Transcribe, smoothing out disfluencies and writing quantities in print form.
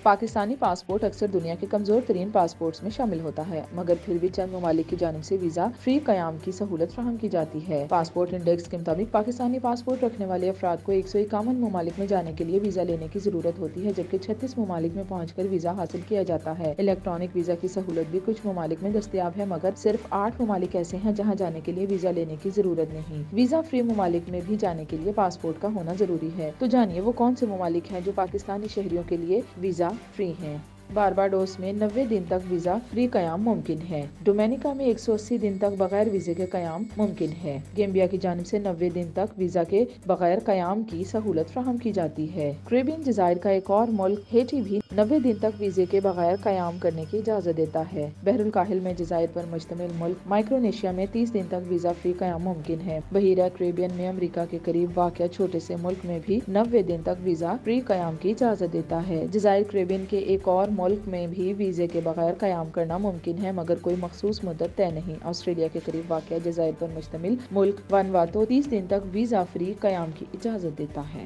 Pakistani passport اکثر دنیا کے کمزور ترین پاسپورٹس میں شامل ہوتا ہے، مگر پھر بھی چند ممالک کی جانب سے ویزا فری قیام کی سہولت فراہم کی جاتی ہے۔ پاسپورٹ انڈیکس کے مطابق پاکستانی پاسپورٹ رکھنے والے افراد کو 151 ممالک میں جانے کے لیے ویزا لینے کی ضرورت ہوتی ہے، جبکہ 36 ممالک میں پہنچ کر ویزا حاصل کیا جاتا ہے۔ الیکٹرانک ویزا کی سہولت بھی کچھ ممالک میں دستیاب ہے، مگر صرف 8 ممالک ایسے ہیں جہاں جانے کے لیے ویزا لینے کی ضرورت نہیں۔ ویزا فری ممالک میں بھی جانے کے لیے پاسپورٹ کا ہونا ضروری ہے۔ تو جانیے وہ کون سے ممالک ہیں جو پاکستانی شہریوں کے لیے ویزا فری ہیں۔ بارباڈوس میں 90 دن تک ویزا فری قیام ممکن ہے۔ ڈومینیکا میں 180 دن تک بغیر ویزے کے قیام ممکن ہے۔ گیمبیا کی جانب سے 90 دن تک ویزا کے بغیر قیام کی سہولت فراہم کی جاتی ہے۔ کریبین جزائر کا ایک اور ملک ہیٹی بھی 90 دن تک ویزے کے بغیر قیام کرنے کی اجازت دیتا ہے۔ بحر الکاہل میں جزائر پر مشتمل ملک مائکرونیشیا میں 30 دن تک ویزا فری قیام ممکن ہے۔ بحیرہ کریبین میں امریکہ کے قریب واقع چھوٹے سے ملک میں بھی 90 دن تک ویزا فری قیام کی اجازت دیتا ہے۔ جزائر کریبین کے ایک اور ملک میں بھی ویزے کے بغیر قیام کرنا ممکن ہے، مگر کوئی مخصوص مدت طے نہیں۔ آسٹریلیا کے قریب واقع جزائر پر مشتمل ملک وانواتو 30 دن تک ویزا فری قیام کی اجازت دیتا ہے۔